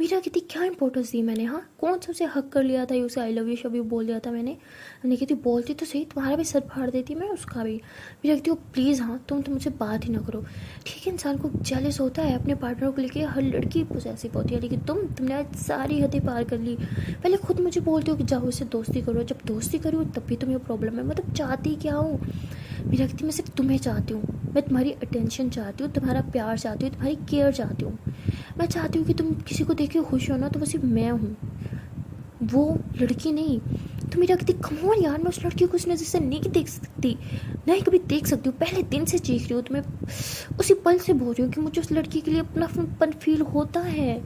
मीरा कहती, क्या इंपॉर्टेंस दी मैंने, हाँ कौन सा उसे हक कर लिया था, उसे आई लव यू शब्द बोल दिया था मैंने कहती, बोलती तो सही, तुम्हारा भी सर फाड़ देती मैं, उसका भी। मीरा कहती, प्लीज़ हाँ तुम तो मुझसे बात ही ना करो, ठीक है। इंसान को जेलिस होता है अपने पार्टनर को लेकर, हर लड़की पोसेसिव होती है, लेकिन तुमने आज सारी हदें पार कर ली। पहले खुद मुझे बोलते हो कि जाओ उससे दोस्ती करो, जब दोस्ती करो तब भी तुम्हें प्रॉब्लम है, मतलब चाहती क्या हूँ। मेरा कहती, मैं सिर्फ तुम्हें चाहती हूँ, मैं तुम्हारी अटेंशन चाहती हूँ, तुम्हारा प्यार चाहती हूँ, तुम्हारी केयर चाहती हूँ। मैं चाहती हूँ कि तुम किसी को देख के खुश हो ना तो वो सिर्फ मैं हूँ, वो लड़की नहीं। तो मेरा कहती, कमोन यार, मैं उस लड़की को उस नज़र से नहीं देख सकती, नहीं कभी देख सकती हूँ, पहले दिन से चीख रही हूँ, तो मैं उसी पल से बोल रही हूँ कि मुझे उस लड़की के लिए अपनापन फील होता है,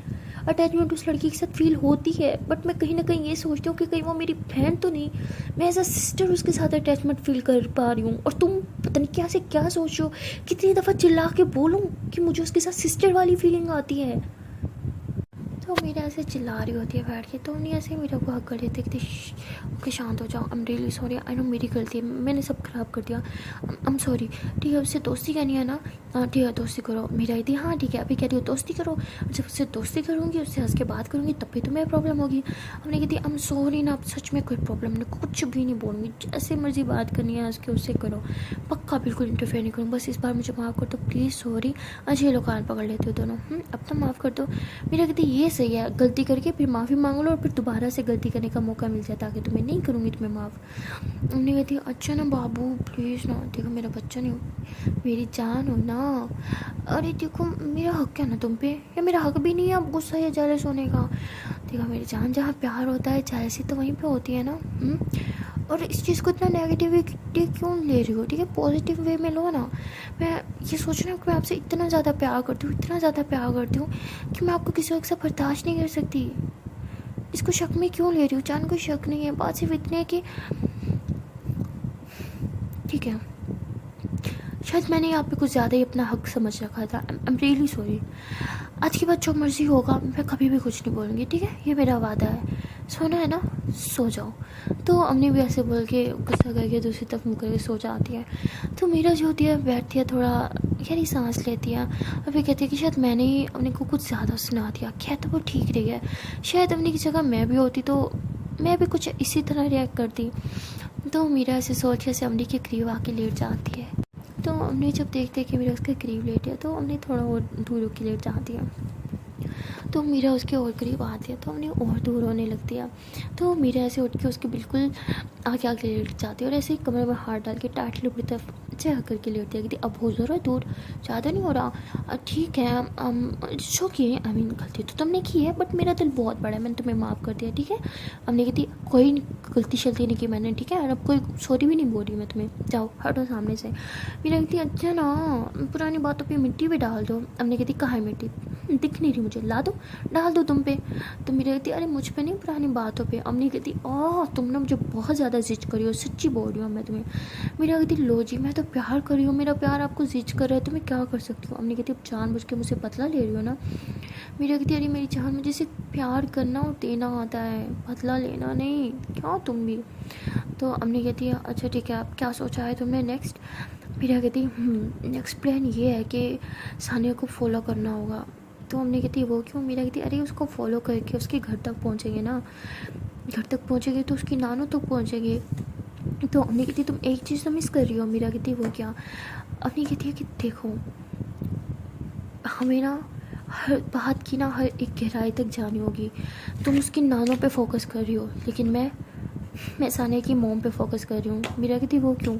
अटैचमेंट उस लड़की के साथ फील होती है, बट मैं कहीं ना कहीं ये सोचती हूँ कि कहीं वो मेरी बहन तो नहीं, मैं एज अ सिस्टर उसके साथ अटैचमेंट फील कर पा रही हूँ, और तुम पता नहीं क्या से क्या सोच रहे हो, कितनी दफ़ा चिल्ला के बोलूँ कि मुझे उसके साथ सिस्टर वाली फीलिंग आती है। तो तो मेरे ऐसे चिल्ला रही होती है बैठ के, तो नहीं ऐसे मेरे को हक कर देते कि ओके शांत हो जाओ, I am really sorry, I know मेरी गलती है, मैंने सब खराब कर दिया, आई एम सॉरी। ठीक है, उससे दोस्ती करनी है ना, हाँ ठीक है दोस्ती करो। मेरा थी हाँ ठीक है, अभी कह रही हो दोस्ती करो, जब उससे दोस्ती करूँगी, उससे हंस के बात करूँगी, तब भी तुम्हें प्रॉब्लम होगी। हमने कहती आई एम सॉरी ना, अब सच में कोई प्रॉब्लम नहीं, कुछ भी नहीं बोलूँगी, जैसे मर्जी बात करनी है हंस के उससे करो, पक्का बिल्कुल इंटरफेयर नहीं करूँ, बस इस बार मुझे माफ़ कर दो प्लीज़, सॉरी। अच्छे लोग कान पकड़ लेते हो दोनों, अब तो माफ़ कर दो। मेरा कहती ये सही है, गलती करके फिर माफ़ी मांग लो और फिर दोबारा से गलती करने का मौका मिल जाए, ताकि तुम्हें नहीं करूँगी तुम्हें माफ़। उन्होंने कहती अच्छा ना बाबू प्लीज़ ना, देखो मेरा बच्चा नहीं हो, मेरी जान हो ना, अरे देखो मेरा हक है ना तुम पे, या मेरा हक भी नहीं है अब गुस्सा या जेलस होने का। देखो मेरी जान, जहाँ प्यार होता है जेलसी तो वहीं पे होती है ना। और इस चीज़ को इतना नेगेटिविटी क्यों ले रही हो, ठीक है पॉजिटिव वे में लो ना। मैं ये सोच रही हूँ कि मैं आपसे इतना ज़्यादा प्यार करती हूँ, इतना ज़्यादा प्यार करती हूँ कि मैं आपको किसी वक्त से बर्दाश्त नहीं कर सकती। इसको शक में क्यों ले रही हूँ, जान कोई शक नहीं है, बात सिर्फ इतनी है कि ठीक है शायद मैंने यहाँ पे कुछ ज़्यादा ही अपना हक समझ रखा था, आई एम रियली सॉरी। आज के बाद जो मर्जी होगा मैं कभी भी कुछ नहीं बोलूँगी, ठीक है ये मेरा वादा है। सोना है ना, सो जाओ। तो अम्मी भी ऐसे बोल के गुस्सा करके दूसरी तरफ मुँह करके सो जाती है। तो मीरा जो होती है बैठती है, थोड़ा गहरी सांस लेती है और फिर कहती है कि शायद मैंने ही अपने को कुछ ज़्यादा सुना दिया, क्या तो वो ठीक रही है, शायद अपनी की जगह मैं भी होती तो मैं भी कुछ इसी तरह रिएक्ट करती। तो मीरा ऐसे सोच के अम्मी के करीब आके लेट जाती है। तो हमने जब देखते कि मीरा उसके करीब लेट है, तो हमने थोड़ा और दूर रुक के लेट जाती है। तो मीरा उसके और करीब आती है, तो हमने और दूर होने लगती है। तो मीरा ऐसे उठ के उसके बिल्कुल आगे आगे लेट जाती है और ऐसे ही कमरे में हाथ डाल के टाटली अपनी तरफ चेहरा करके लेटती है कि अब हो ज़रा दूर, ज़्यादा नहीं हो रहा, ठीक है शो किए, आई मीन गलती तो तुमने की है बट मेरा दिल बहुत बड़ा है, मैंने तुम्हें माफ़ कर दिया, ठीक है। हमने कहती कोई गलती शलती नहीं की मैंने, ठीक है, और अब कोई सॉरी भी नहीं बोल रही मैं तुम्हें, जाओ हटो सामने से। मेरा कहती अच्छा ना पुरानी बातों पे मिट्टी भी डाल दो। हमने कहती कहाँ है मिट्टी, दिख नहीं रही मुझे, ला दो डाल दो तुम पे। तो मेरी कहती अरे मुझ पे नहीं पुरानी बातों पे। अम्मी कहती तुम ना मुझे बहुत ज़्यादा जिद करी हो, सच्ची बोल रही हूँ मैं तुम्हें। मेरा कहती लो जी मैं तो प्यार कर रही हूँ, मेरा प्यार आपको जिद कर रहा है तो मैं क्या कर सकती हूँ। अम्मी कहती अब जानबूझ के मुझसे बदला ले रही हो ना। मेरा कहती अरे मेरी जान मुझे सिर्फ प्यार करना और देना आता है, बदला लेना नहीं, क्या तुम भी। तो अम्मी कहती है अच्छा ठीक है, अब क्या सोचा है तुमने नेक्स्ट। मेरा कहती नेक्स्ट प्लान ये है कि सानिया को फॉलो करना होगा। तो हमने कहती वो क्यों। मेरा कहती अरे उसको फॉलो करके उसके घर तक पहुँचेंगे ना, घर तक पहुँचेंगे तो उसकी नानों तक पहुँचेंगे। तो हमने कहती तुम एक चीज़ तो मिस कर रही हो। मेरा कहती वो क्या। अपनी कहती है कि देखो हमें ना हर बात की ना हर एक गहराई तक जानी होगी। तुम उसकी नानों पे फोकस कर रही हो लेकिन मैं सानिया की मॉम पे फोकस कर रही हूँ। मेरा कहती वो क्यों।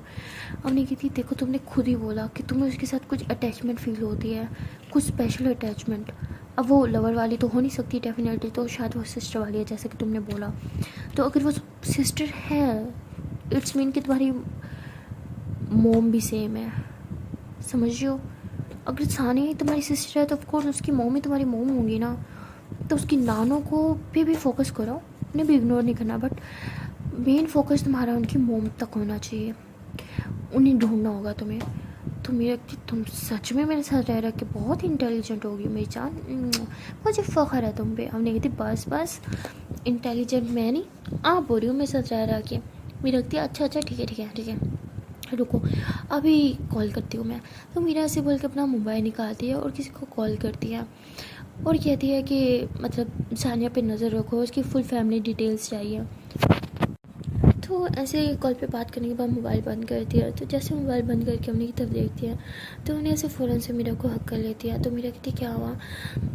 हमने कहती देखो तुमने खुद ही बोला कि तुम्हें उसके साथ कुछ अटैचमेंट फील होती है, कुछ स्पेशल अटैचमेंट। अब वो लवर वाली तो हो नहीं सकती डेफिनेटली, तो शायद वो सिस्टर वाली है जैसे कि तुमने बोला। तो अगर वो सिस्टर है इट्स मीन कि तुम्हारी मॉम भी सेम है, समझ रही हो। अगर सानिया ही तुम्हारी सिस्टर है तो ऑफकोर्स उसकी मॉम ही तुम्हारी मॉम होंगी ना। तो उसकी नानों को भी फोकस करो, उन्हें भी इग्नोर नहीं करना, बट मेन फोकस तुम्हारा उनकी मॉम तक होना चाहिए, उन्हें ढूंढना होगा तुम्हें। तो मेरा कि तुम सच में मेरे साथ रह के बहुत इंटेलिजेंट होगी मेरी जान, मुझे फ़ख्र है तुम पे। हमने कहती बस बस इंटेलिजेंट मैं नहीं, आप बोल रही हूँ मेरे साथ रह के। मेरी लगती है अच्छा अच्छा ठीक है ठीक है ठीक है रुको अभी कॉल करती हूँ मैं। तो मीरा ऐसे बोल के अपना मोबाइल निकालती है और किसी को कॉल करती है और कहती है कि मतलब सानिया पे नज़र रखो, उसकी फुल फैमिली डिटेल्स चाहिए। तो ऐसे कॉल पे बात करने के बाद मोबाइल बंद करती है। तो जैसे मोबाइल बंद करके अम्मी की तरफ देखती है तो उन्हें ऐसे फ़ौरन से मीरा को हक कर लेती है। तो मीरा कहती क्या हुआ।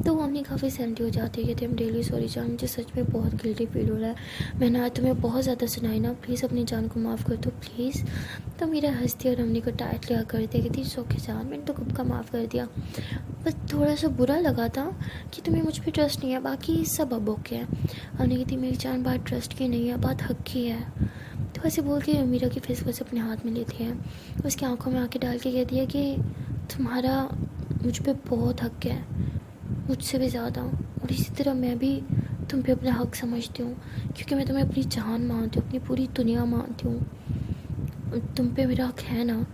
तो अम्मी काफ़ी सहमती हो जाती है, कहती हम डेली सॉरी जान, मुझे सच में बहुत गिल्टी फील हो रहा है, मैंने आज तुम्हें बहुत ज़्यादा सुनाई ना, प्लीज़ अपनी जान को माफ़ कर दो प्लीज़। तो मीरा हंसती और अम्मी को टाइट लिया करती है, कहती सौखे जान मैंने तो कब का माफ़ कर दिया, बस थोड़ा सा बुरा लगा था कि तुम्हें मुझ पर ट्रस्ट नहीं है, बाकी सब अब ओके है। अम्मी कहती मेरी जान बात ट्रस्ट की नहीं है, बात हक की है। तो ऐसे बोल के मीरा की फेस वैसे अपने हाथ में लेती है, उसकी आंखों में आंखें डाल के कहती है कि तुम्हारा मुझ पे बहुत हक है, मुझसे भी ज़्यादा, और इसी तरह मैं भी तुम पे अपना हक समझती हूँ क्योंकि मैं तुम्हें अपनी जान मानती हूँ, अपनी पूरी दुनिया मानती हूँ, तुम पे मेरा हक है ना।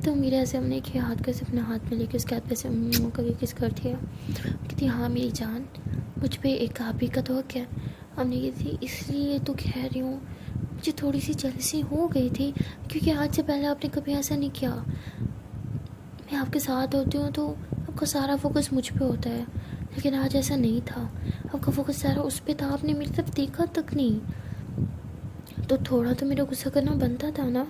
तो मीरा ऐसे हमने के हाथ कैसे अपने हाथ में लेके उसके हाथ पे से करके किस करती है, कहती हाँ मेरी जान मुझ पे एक आप ही का तो हक है। हमने कही थी इसलिए तो कह रही हूँ, मुझे थोड़ी सी जलसी हो गई थी क्योंकि आज से पहले आपने कभी ऐसा नहीं किया। मैं आपके साथ होती हूँ तो आपका सारा फोकस मुझ पे होता है, लेकिन आज ऐसा नहीं था। आपका फोकस सारा उस पे था, आपने मेरी तरफ देखा तक नहीं। तो थोड़ा तो मेरा गुस्सा करना बनता था ना।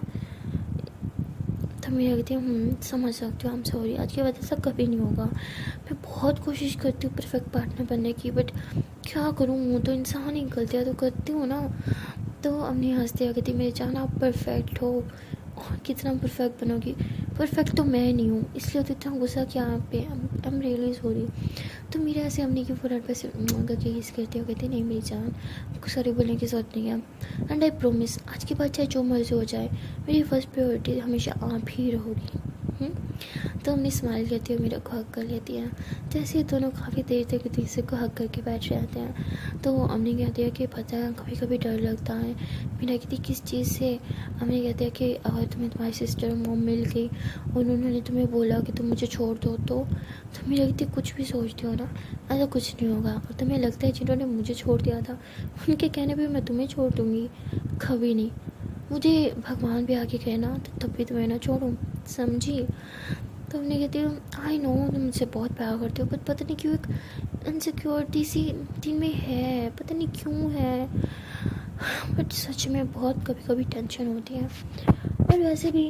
तब मैं कहती हूँ समझ सकती हूँ, आई एम सॉरी, आज की वजह से कभी नहीं होगा। मैं बहुत कोशिश करती हूँ परफेक्ट पार्टनर बनने की, बट क्या करूँ, तो इंसान ही गलतियाँ तो करती हूँ ना। तो अम्मी हंसते हुए कहती मेरी जान आप परफेक्ट हो, और कितना परफेक्ट बनोगी। परफेक्ट तो मैं नहीं हूँ, इसलिए तो इतना गुस्सा किया आप पे। I am really sorry. तो मेरे ऐसे अम्मी के फ़ौरन पे से किस करते हो, कहते नहीं मेरी जान आपको सॉरी बोलने की ज़रूरत नहीं है, एंड आई प्रोमिस आज के बाद चाहे जो मर्जी हो जाए मेरी फर्स्ट प्रायोरिटी हमेशा आप ही रहोगी। तो अम्मी स्माइल करती है, मेरे को हक कर लेती है। जैसे ये दोनों काफ़ी देर तक एक दूसरे को हक करके बैठ जाते हैं, तो अम्मी कहती है कि पता है कभी कभी डर लगता है। मीरा कहती किस चीज़ से। अम्मी कहती है कि अगर तुम्हें तुम्हारी सिस्टर मॉम मिल गई और उन्होंने तुम्हें बोला कि तुम मुझे छोड़ दो, तो मीरा कहती कुछ भी सोचती हो ना, ऐसा कुछ नहीं होगा। और तुम्हें लगता है जिन्होंने मुझे छोड़ दिया था उनके कहने पर मैं तुम्हें छोड़ दूँगी, कभी नहीं। मुझे भगवान भी आके कहना तो तब भी तुम्हें ना छोड़ूँ, समझी। तो हमने कहती हूँ आई नो तुम मुझसे बहुत प्यार करते हो, बट पता नहीं क्यों एक इनसिक्योरिटी सी दिन में है, पता नहीं क्यों है, बट सच में बहुत कभी कभी टेंशन होती है। और वैसे भी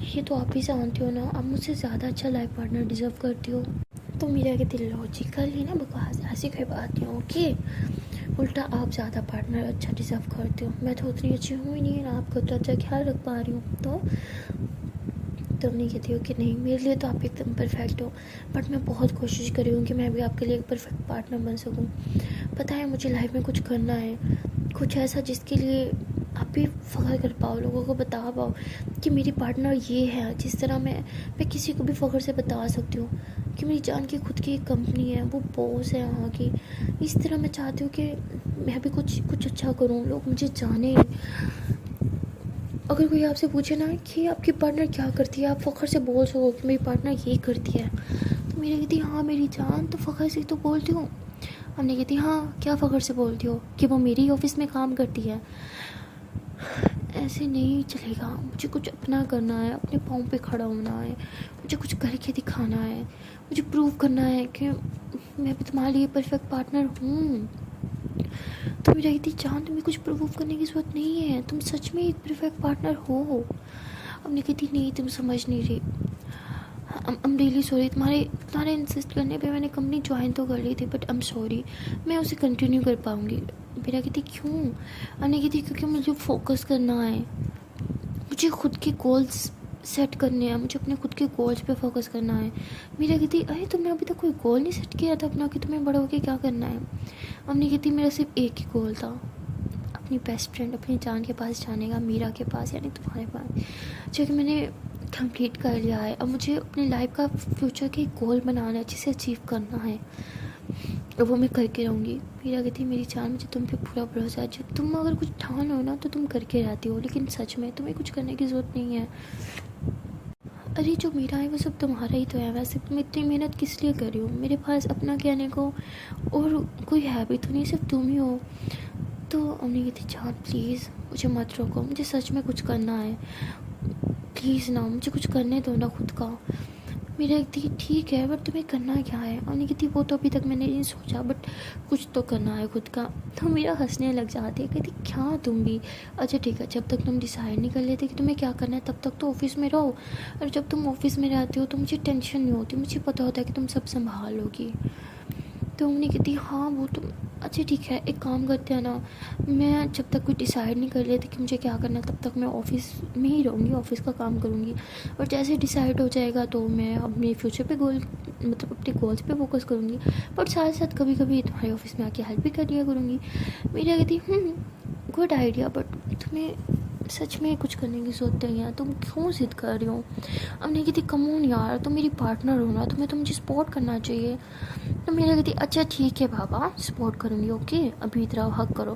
ये तो आप ही जानते हो ना, आप मुझसे ज़्यादा अच्छा लाइफ पार्टनर डिज़र्व करती हो। तो मेरा कहती लॉजिकल ही ना बकवास, ऐसी कोई बात नहीं। ओके, उल्टा आप ज़्यादा पार्टनर अच्छा डिज़र्व करते हो, मैं तो उतनी अच्छी हूँ ही नहीं ना, आपका तो अच्छा ख्याल रख पा रही हूँ। तो नहीं कहती हो कि नहीं मेरे लिए तो आप एकदम परफेक्ट हो, बट मैं बहुत कोशिश कर रही हूँ कि मैं भी आपके लिए एक परफेक्ट पार्टनर बन सकूँ। पता है मुझे लाइफ में कुछ करना है, कुछ ऐसा जिसके लिए आप भी फ़ख्र कर पाओ, लोगों को बता पाओ कि मेरी पार्टनर ये है। जिस तरह मैं किसी को भी फ़ख्र से बता सकती हूँ कि मेरी जान की खुद की एक कंपनी है, वो बॉस है वहाँ की। इस तरह मैं चाहती हूँ कि मैं भी कुछ अच्छा करूँ, लोग मुझे जाने। अगर कोई आपसे पूछे ना कि आपकी पार्टनर क्या करती है, आप फ़ख्र से बोल सको कि मेरी पार्टनर ये करती है, तो मेरी कहती हाँ मेरी जान तो फ़ख्र से तो बोलती हूँ। हमने कहती हाँ क्या फ़ख्र से बोलती हो कि वो मेरी ऑफिस में काम करती है। ऐसे नहीं चलेगा, मुझे कुछ अपना करना है, अपने पाँव पे खड़ा होना है, मुझे कुछ करके दिखाना है, मुझे प्रूव करना है कि मैं भी तुम्हारे लिए परफेक्ट पार्टनर हूँ। तो मेरी कहती जान तुम्हें कुछ प्रूव करने की ज़रूरत नहीं है, तुम सच में एक परफेक्ट पार्टनर हो। हमने कहती नहीं तुम समझ नहीं रही, आई एम रियली सॉरी। तुम्हारे इंसिस्ट करने पे मैंने कंपनी ज्वाइन तो कर ली थी, बट आई एम सॉरी मैं उसे कंटिन्यू कर पाऊँगी। मेरा कहती क्यों। हमने कहती क्योंकि मुझे फोकस करना है, मुझे खुद के गोल्स सेट करने हैं, मुझे अपने खुद के गोल्स पे फोकस करना है। मेरा कहती अरे तुमने अभी तक कोई गोल नहीं सेट किया था अपना कि तुम्हें बड़ा होकर क्या करना है। हमने कहती मेरा सिर्फ एक ही गोल था, अपनी बेस्ट फ्रेंड अपनी जान के पास जाने का, मीरा के पास यानी तुम्हारे पास, जो कि मैंने कंप्लीट कर लिया है। अब मुझे अपनी लाइफ का फ्यूचर के गोल बनाना है, जिसे अचीव करना है, वो मैं करके रहूँगी। मीरा कहती मेरी जान मुझे तुम पे पूरा भरोसा है, जब तुम अगर कुछ ठान हो ना तो तुम करके रहती हो, लेकिन सच में तुम्हें कुछ करने की ज़रूरत नहीं है। अरे जो मेरा है वो सब तुम्हारा ही तो है, वैसे तुम इतनी मेहनत किस लिए कर रही हो, मेरे पास अपना कहने को और कोई है भी तो नहीं, सिर्फ तुम ही हो। तो हमने कहती जान प्लीज़ मुझे मत रोको, मुझे सच में कुछ करना है, प्लीज़ ना मुझे कुछ करने दो ना खुद का। मेरा एक थी ठीक है बट तुम्हें करना क्या है। और नहीं कहती वो तो अभी तक मैंने नहीं सोचा, बट कुछ तो करना है खुद का। तो मेरा हंसने लग जाती है, कहती क्या तुम भी, अच्छा ठीक है जब तक तुम डिसाइड नहीं कर लेते कि तुम्हें क्या करना है तब तक तो ऑफिस में रहो, और जब तुम ऑफिस में रहती हो तो मुझे टेंशन नहीं होती, मुझे पता होता है कि तुम सब संभाल लोगी। तो उन्हें कहती हाँ वो तो अच्छा ठीक है, एक काम करते हैं ना, मैं जब तक कोई डिसाइड नहीं कर लेती कि मुझे क्या करना है तब तक मैं ऑफिस में ही रहूँगी, ऑफिस का काम करूँगी, और जैसे डिसाइड हो जाएगा तो मैं अपने फ्यूचर पे गोल मतलब अपने गोल्स पे फोकस करूँगी, बट साथ साथ कभी कभी तुम्हारे ऑफिस में आके हेल्प भी कर दिया करूँगी। मेरी कहती गुड आइडिया, बट तुम्हें सच में कुछ करने की ज़रूरत नहीं है, तुम क्यों जिद कर रही हो। अब नहीं कहती कमून यार तुम मेरी पार्टनर हो ना, तुम्हें तो मुझे सपोर्ट करना चाहिए। तो मेरे कहती अच्छा ठीक है बाबा सपोर्ट करूँगी, ओके अभी तरह हक करो।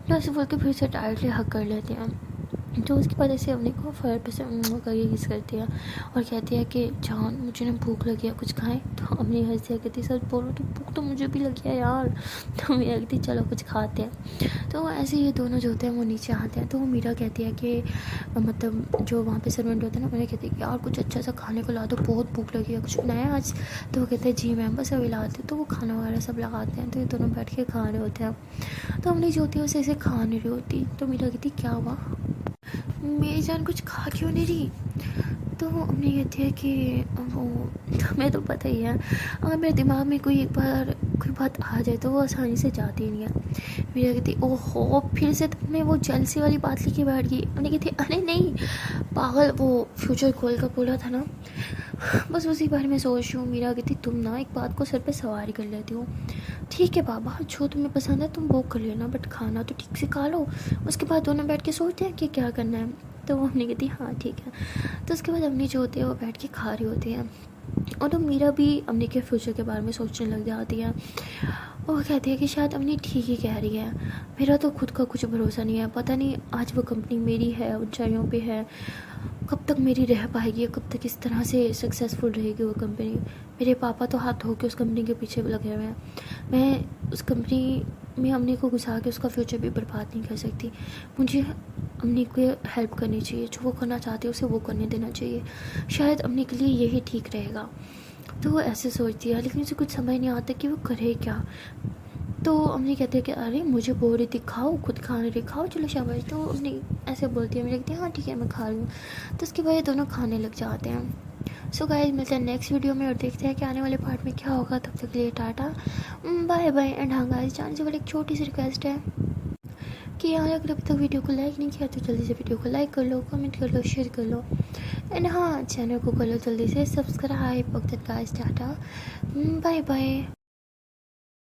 तो ऐसे बोल के फिर से टाइटली हक कर लेते हैं। तो उसके बाद ऐसे अपने को फर पे से करके किस करती है और कहती है कि जान मुझे ना भूख लगी है, कुछ खाएं। तो अपनी हंसी कहती है सच बोलो तो भूख तो मुझे भी लगी है यार। तो मीरा कहती है चलो कुछ खाते हैं। तो ऐसे ये दोनों जो होते हैं वो नीचे आते हैं। तो वो मीरा कहती है कि मतलब जो वहाँ पे सर्वेंट होते हैं ना, उन्हें कहती है कि यार कुछ अच्छा सा खाने को ला दो, बहुत भूख लगी है, कुछ बनाया आज। तो वो कहते हैं जी मैम बस अभी लाते। तो वो खाना वगैरह सब लगाते हैं। तो ये दोनों बैठ के खा रहे होते हैं। तो अपनी जो होती है उसे ऐसे खा नहीं रही होती। तो मीरा कहती क्या हुआ, मेरी जान कुछ खा क्यों नहीं रही। तो हमने कहती है कि वो तुम्हें तो पता ही है, अगर मेरे दिमाग में कोई एक बार कोई बात आ जाए तो वो आसानी से जाती नहीं है। मेरा कहती ओहो फिर से तुमने वो जेलसी वाली बात लेके बैठ गई। हमने कहती अरे नहीं पागल, वो फ्यूचर गोल का बोला था ना, बस उसी बारे में सोच रही हूँ। मेरा कहती तुम ना एक बात को सर पे सवारी कर लेती हो। ठीक है बाबा जो तुम्हें पसंद है तुम वो कर लेना, बट खाना तो ठीक से खा लो, उसके बाद दोनों बैठ के सोचते हैं कि क्या करना है। तो वो हमने कहती हाँ ठीक है। तो उसके बाद अम्मी जो होती है वो बैठ के खा रही होती है और तो मीरा भी अम्मी के फ्यूचर के बारे में सोचने लग जाती है। वो कहती है कि शायद अम्मी ठीक ही कह रही है, मेरा तो खुद का कुछ भरोसा नहीं है, पता नहीं आज वो कंपनी मेरी है ऊंचाइयों पे है, कब तक मेरी रह पाएगी, कब तक इस तरह से सक्सेसफुल रहेगी वो कंपनी। मेरे पापा तो हाथ धो के उस कंपनी के पीछे लगे हुए हैं, मैं उस कंपनी में अम्मी को घुसा के उसका फ्यूचर भी बर्बाद नहीं कर सकती। मुझे अम्मी को हेल्प करनी चाहिए, जो वो करना चाहती है उसे वो करने देना चाहिए, शायद अम्मी के लिए यही ठीक रहेगा। तो वो ऐसे सोचती है लेकिन उसे कुछ समझ नहीं आता कि वो करे क्या। तो अम्मी कहती है कि अरे मुझे बोल रही थी खाओ, खुद खाने रही, खाओ चलो शाबाश। तो अम्मी ऐसे बोलती है, मेरे कहती है हाँ ठीक है मैं खा रही हूँ। तो उसके बाद ये दोनों खाने लग जाते हैं। सो गाइस मिलते हैं नेक्स्ट वीडियो में और देखते हैं कि आने वाले पार्ट में क्या होगा। तब तक के लिए टाटा बाय बाय। एंड हाँ गाइस जाने से पहले एक छोटी सी रिक्वेस्ट है कि यार अगर अभी तक वीडियो को लाइक नहीं किया तो जल्दी से वीडियो को लाइक कर लो, कमेंट कर लो, शेयर कर लो, एंड हाँ चैनल को कर लो जल्दी से सब्सक्राइब। वक्त गाइस टाटा बाय बाय।